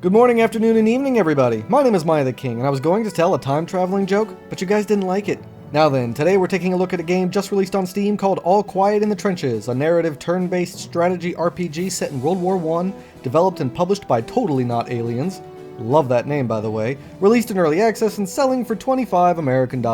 Good morning, afternoon, and evening, everybody. My name is MiAh the King, and I was going to tell a time-traveling joke, but you guys didn't like it. Now then, today we're taking a look at a game just released on Steam called All Quiet in the Trenches, a narrative turn-based strategy RPG set in World War I, developed and published by Totally Not Aliens. Love that name, by the way. Released in early access and selling for $25 American.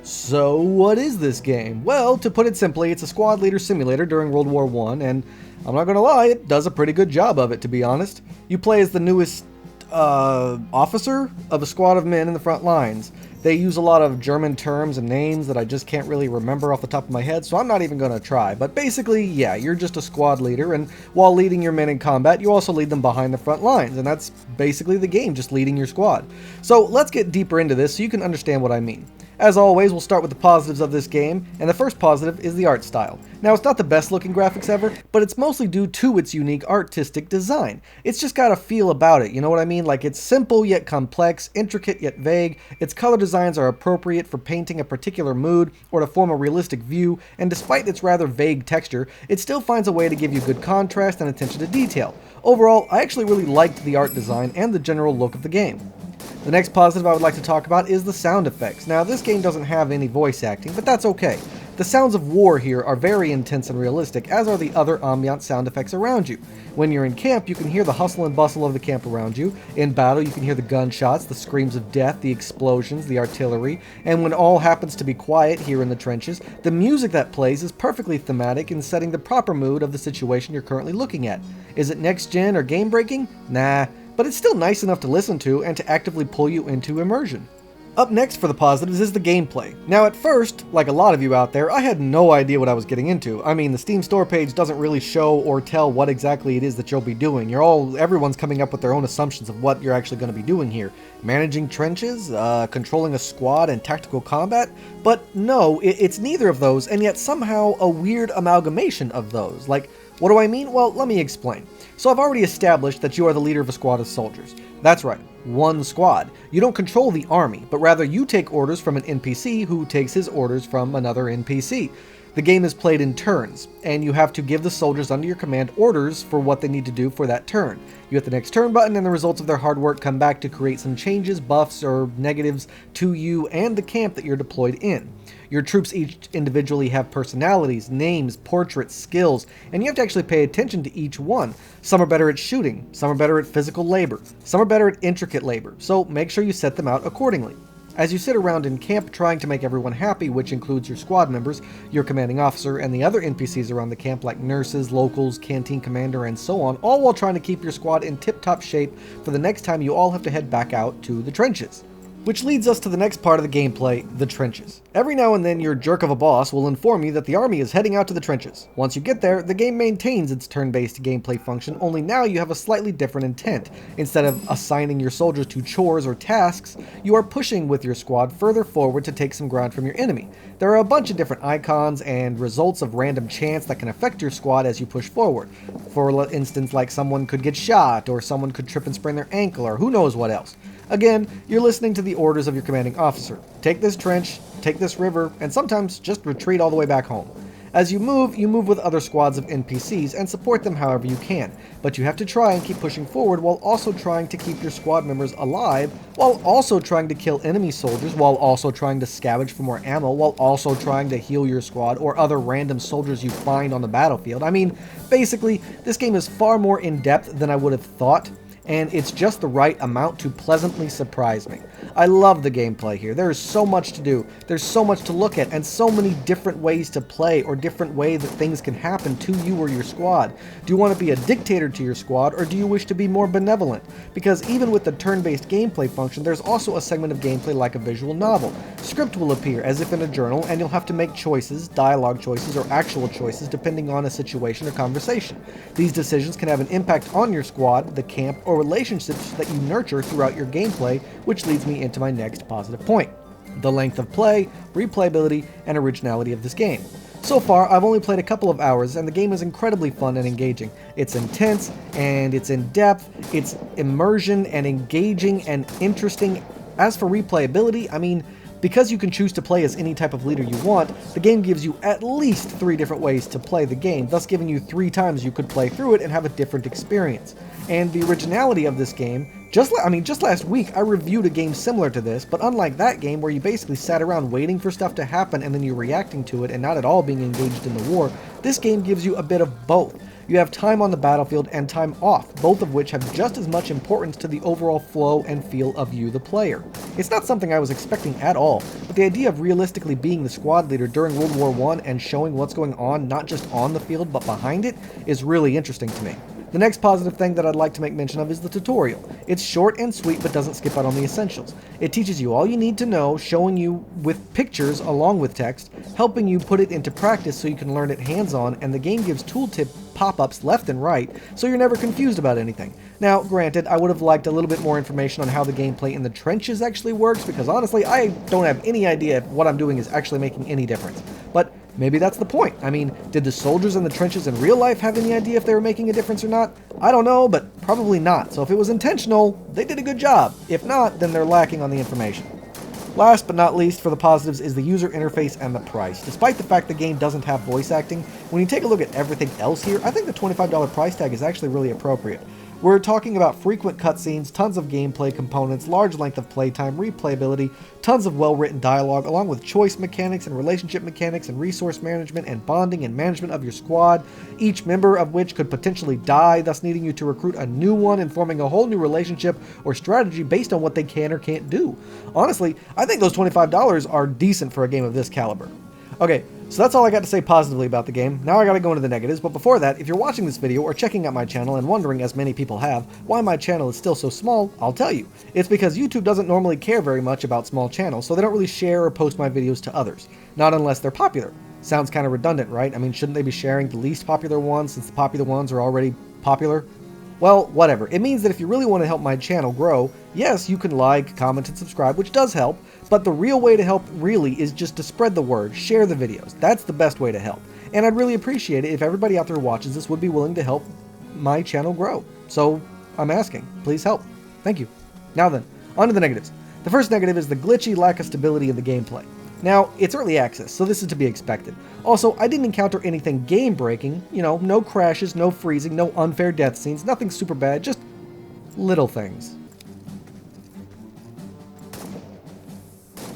So, what is this game? Well, to put it simply, it's a squad leader simulator during World War I, and I'm not gonna lie, it does a pretty good job of it, to be honest. You play as the newest officer of a squad of men in the front lines. They use a lot of German terms and names that I just can't really remember off the top of my head, so I'm not even going to try. But basically, yeah, you're just a squad leader, and while leading your men in combat, you also lead them behind the front lines, and that's basically the game, just leading your squad. So let's get deeper into this so you can understand what I mean. As always, we'll start with the positives of this game, and the first positive is the art style. Now, it's not the best looking graphics ever, but it's mostly due to its unique artistic design. It's just got a feel about it, you know what I mean? Like, it's simple yet complex, intricate yet vague, its color designs are appropriate for painting a particular mood or to form a realistic view, and despite its rather vague texture, it still finds a way to give you good contrast and attention to detail. Overall, I actually really liked the art design and the general look of the game. The next positive I would like to talk about is the sound effects. Now, this game doesn't have any voice acting, but that's okay. The sounds of war here are very intense and realistic, as are the other ambient sound effects around you. When you're in camp, you can hear the hustle and bustle of the camp around you. In battle, you can hear the gunshots, the screams of death, the explosions, the artillery, and when all happens to be quiet here in the trenches, the music that plays is perfectly thematic in setting the proper mood of the situation you're currently looking at. Is it next-gen or game-breaking? Nah. But it's still nice enough to listen to and to actively pull you into immersion. Up next for the positives is the gameplay. Now at first, like a lot of you out there, I had no idea what I was getting into. I mean, the Steam store page doesn't really show or tell what exactly it is that you'll be doing. Everyone's coming up with their own assumptions of what you're actually going to be doing here. Managing trenches, controlling a squad, and tactical combat? But no, it's neither of those, and yet somehow a weird amalgamation of those. Like, what do I mean? Well, let me explain. So I've already established that you are the leader of a squad of soldiers. That's right, one squad. You don't control the army, but rather you take orders from an NPC who takes his orders from another NPC. The game is played in turns, and you have to give the soldiers under your command orders for what they need to do for that turn. You hit the next turn button, and the results of their hard work come back to create some changes, buffs, or negatives to you and the camp that you're deployed in. Your troops each individually have personalities, names, portraits, skills, and you have to actually pay attention to each one. Some are better at shooting, some are better at physical labor, some are better at intricate labor, so make sure you set them out accordingly. As you sit around in camp trying to make everyone happy, which includes your squad members, your commanding officer, and the other NPCs around the camp like nurses, locals, canteen commander, and so on, all while trying to keep your squad in tip-top shape for the next time you all have to head back out to the trenches. Which leads us to the next part of the gameplay, the trenches. Every now and then your jerk of a boss will inform you that the army is heading out to the trenches. Once you get there, the game maintains its turn-based gameplay function, only now you have a slightly different intent. Instead of assigning your soldiers to chores or tasks, you are pushing with your squad further forward to take some ground from your enemy. There are a bunch of different icons and results of random chance that can affect your squad as you push forward. For instance, like someone could get shot, or someone could trip and sprain their ankle, or who knows what else. Again, you're listening to the orders of your commanding officer. Take this trench, take this river, and sometimes just retreat all the way back home. As you move with other squads of NPCs and support them however you can, but you have to try and keep pushing forward while also trying to keep your squad members alive, while also trying to kill enemy soldiers, while also trying to scavenge for more ammo, while also trying to heal your squad or other random soldiers you find on the battlefield. I mean, basically, this game is far more in-depth than I would have thought, and it's just the right amount to pleasantly surprise me. I love the gameplay here. There is so much to do, there's so much to look at, and so many different ways to play or different ways that things can happen to you or your squad. Do you want to be a dictator to your squad, or do you wish to be more benevolent? Because even with the turn-based gameplay function, there's also a segment of gameplay like a visual novel. Script will appear as if in a journal, and you'll have to make choices, dialogue choices, or actual choices depending on a situation or conversation. These decisions can have an impact on your squad, the camp, or relationships that you nurture throughout your gameplay, which leads me into my next positive point: the length of play, replayability, and originality of this game. So far, I've only played a couple of hours, and the game is incredibly fun and engaging. It's intense, and it's in-depth, it's immersion and engaging and interesting. As for replayability, I mean, because you can choose to play as any type of leader you want, the game gives you at least 3 different ways to play the game, thus giving you 3 times you could play through it and have a different experience. And the originality of this game, just last week I reviewed a game similar to this, but unlike that game where you basically sat around waiting for stuff to happen and then you're reacting to it and not at all being engaged in the war, this game gives you a bit of both. You have time on the battlefield and time off, both of which have just as much importance to the overall flow and feel of you, the player. It's not something I was expecting at all, but the idea of realistically being the squad leader during World War I and showing what's going on not just on the field but behind it is really interesting to me. The next positive thing that I'd like to make mention of is the tutorial. It's short and sweet but doesn't skip out on the essentials. It teaches you all you need to know, showing you with pictures along with text, helping you put it into practice so you can learn it hands-on, and the game gives tooltip pop-ups left and right so you're never confused about anything. Now, granted, I would have liked a little bit more information on how the gameplay in the trenches actually works, because honestly, I don't have any idea if what I'm doing is actually making any difference. But maybe that's the point. I mean, did the soldiers in the trenches in real life have any idea if they were making a difference or not? I don't know, but probably not. So if it was intentional, they did a good job. If not, then they're lacking on the information. Last but not least for the positives is the user interface and the price. Despite the fact the game doesn't have voice acting, when you take a look at everything else here, I think the $25 price tag is actually really appropriate. We're talking about frequent cutscenes, tons of gameplay components, large length of playtime, replayability, tons of well-written dialogue, along with choice mechanics and relationship mechanics and resource management and bonding and management of your squad, each member of which could potentially die, thus needing you to recruit a new one and forming a whole new relationship or strategy based on what they can or can't do. Honestly, I think those $25 are decent for a game of this caliber. Okay, so that's all I got to say positively about the game. Now I gotta go into the negatives, but before that, if you're watching this video or checking out my channel and wondering, as many people have, why my channel is still so small, I'll tell you. It's because YouTube doesn't normally care very much about small channels, so they don't really share or post my videos to others. Not unless they're popular. Sounds kind of redundant, right? I mean, shouldn't they be sharing the least popular ones since the popular ones are already popular? Well, whatever. It means that if you really want to help my channel grow, yes, you can like, comment, and subscribe, which does help, but the real way to help really is just to spread the word, share the videos. That's the best way to help. And I'd really appreciate it if everybody out there who watches this would be willing to help my channel grow. So I'm asking, please help. Thank you. Now then, on to the negatives. The first negative is the glitchy lack of stability in the gameplay. Now, it's early access, so this is to be expected. Also, I didn't encounter anything game-breaking, no crashes, no freezing, no unfair death scenes, nothing super bad, just little things.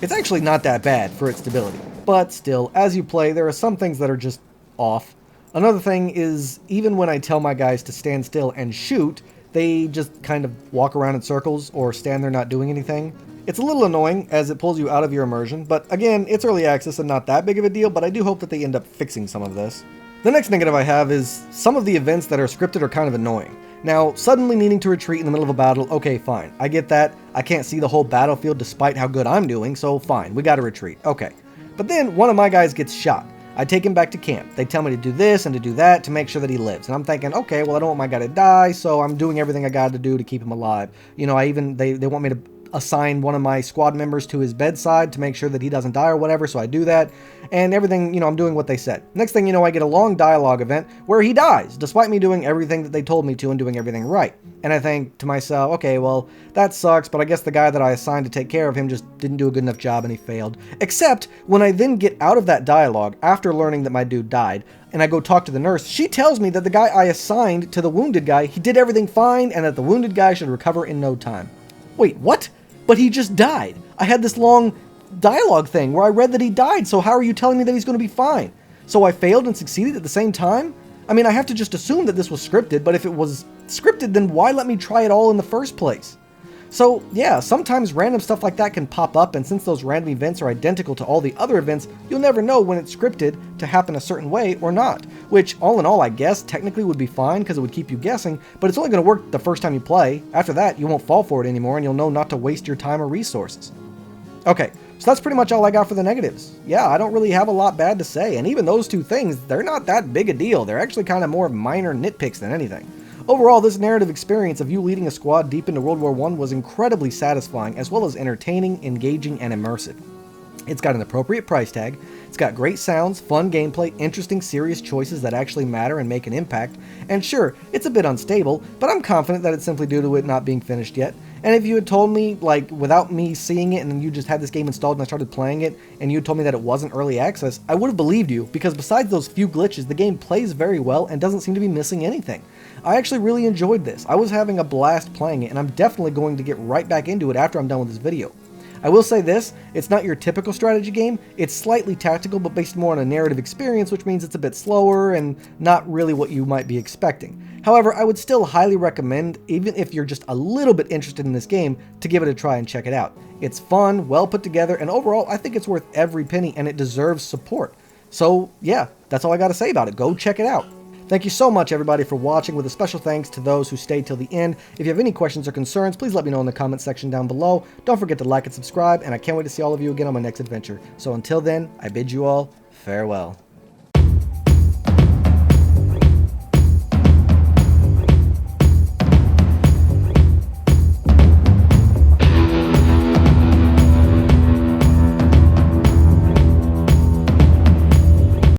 It's actually not that bad for its stability, but still, as you play, there are some things that are just off. Another thing is, even when I tell my guys to stand still and shoot, they just kind of walk around in circles or stand there not doing anything. It's a little annoying as it pulls you out of your immersion, but again, it's early access and not that big of a deal, but I do hope that they end up fixing some of this. The next negative I have is some of the events that are scripted are kind of annoying. Now, suddenly needing to retreat in the middle of a battle, okay, fine. I get that. I can't see the whole battlefield despite how good I'm doing, so fine, we gotta retreat. Okay. But then one of my guys gets shot. I take him back to camp. They tell me to do this and to do that to make sure that he lives. And I'm thinking, okay, well, I don't want my guy to die, so I'm doing everything I gotta do to keep him alive. They want me to assign one of my squad members to his bedside to make sure that he doesn't die or whatever, so I do that, and everything, I'm doing what they said. Next thing you know, I get a long dialogue event where he dies, despite me doing everything that they told me to and doing everything right. And I think to myself, okay, well, that sucks, but I guess the guy that I assigned to take care of him just didn't do a good enough job and he failed. Except when I then get out of that dialogue after learning that my dude died, and I go talk to the nurse, she tells me that the guy I assigned to the wounded guy, he did everything fine, and that the wounded guy should recover in no time. Wait, what? But he just died. I had this long dialogue thing where I read that he died, so how are you telling me that he's going to be fine? So I failed and succeeded at the same time? I mean, I have to just assume that this was scripted, but if it was scripted, then why let me try it all in the first place? So yeah, sometimes random stuff like that can pop up, and since those random events are identical to all the other events, you'll never know when it's scripted to happen a certain way or not. Which, all in all, I guess, technically would be fine because it would keep you guessing, but it's only going to work the first time you play. After that, you won't fall for it anymore, and you'll know not to waste your time or resources. Okay, so that's pretty much all I got for the negatives. Yeah, I don't really have a lot bad to say, and even those two things, they're not that big a deal. They're actually kind of more minor nitpicks than anything. Overall, this narrative experience of you leading a squad deep into World War I was incredibly satisfying, as well as entertaining, engaging, and immersive. It's got an appropriate price tag, it's got great sounds, fun gameplay, interesting, serious choices that actually matter and make an impact, and sure, it's a bit unstable, but I'm confident that it's simply due to it not being finished yet. And if you had told me, like, without me seeing it, and then you just had this game installed and I started playing it, and you had told me that it wasn't early access, I would have believed you, because besides those few glitches, the game plays very well and doesn't seem to be missing anything. I actually really enjoyed this. I was having a blast playing it, and I'm definitely going to get right back into it after I'm done with this video. I will say this, it's not your typical strategy game, it's slightly tactical but based more on a narrative experience, which means it's a bit slower and not really what you might be expecting. However, I would still highly recommend, even if you're just a little bit interested in this game, to give it a try and check it out. It's fun, well put together, and overall I think it's worth every penny and it deserves support. So yeah, that's all I gotta say about it. Go check it out. Thank you so much, everybody, for watching, with a special thanks to those who stayed till the end. If you have any questions or concerns, please let me know in the comment section down below. Don't forget to like and subscribe, and I can't wait to see all of you again on my next adventure. So until then, I bid you all farewell.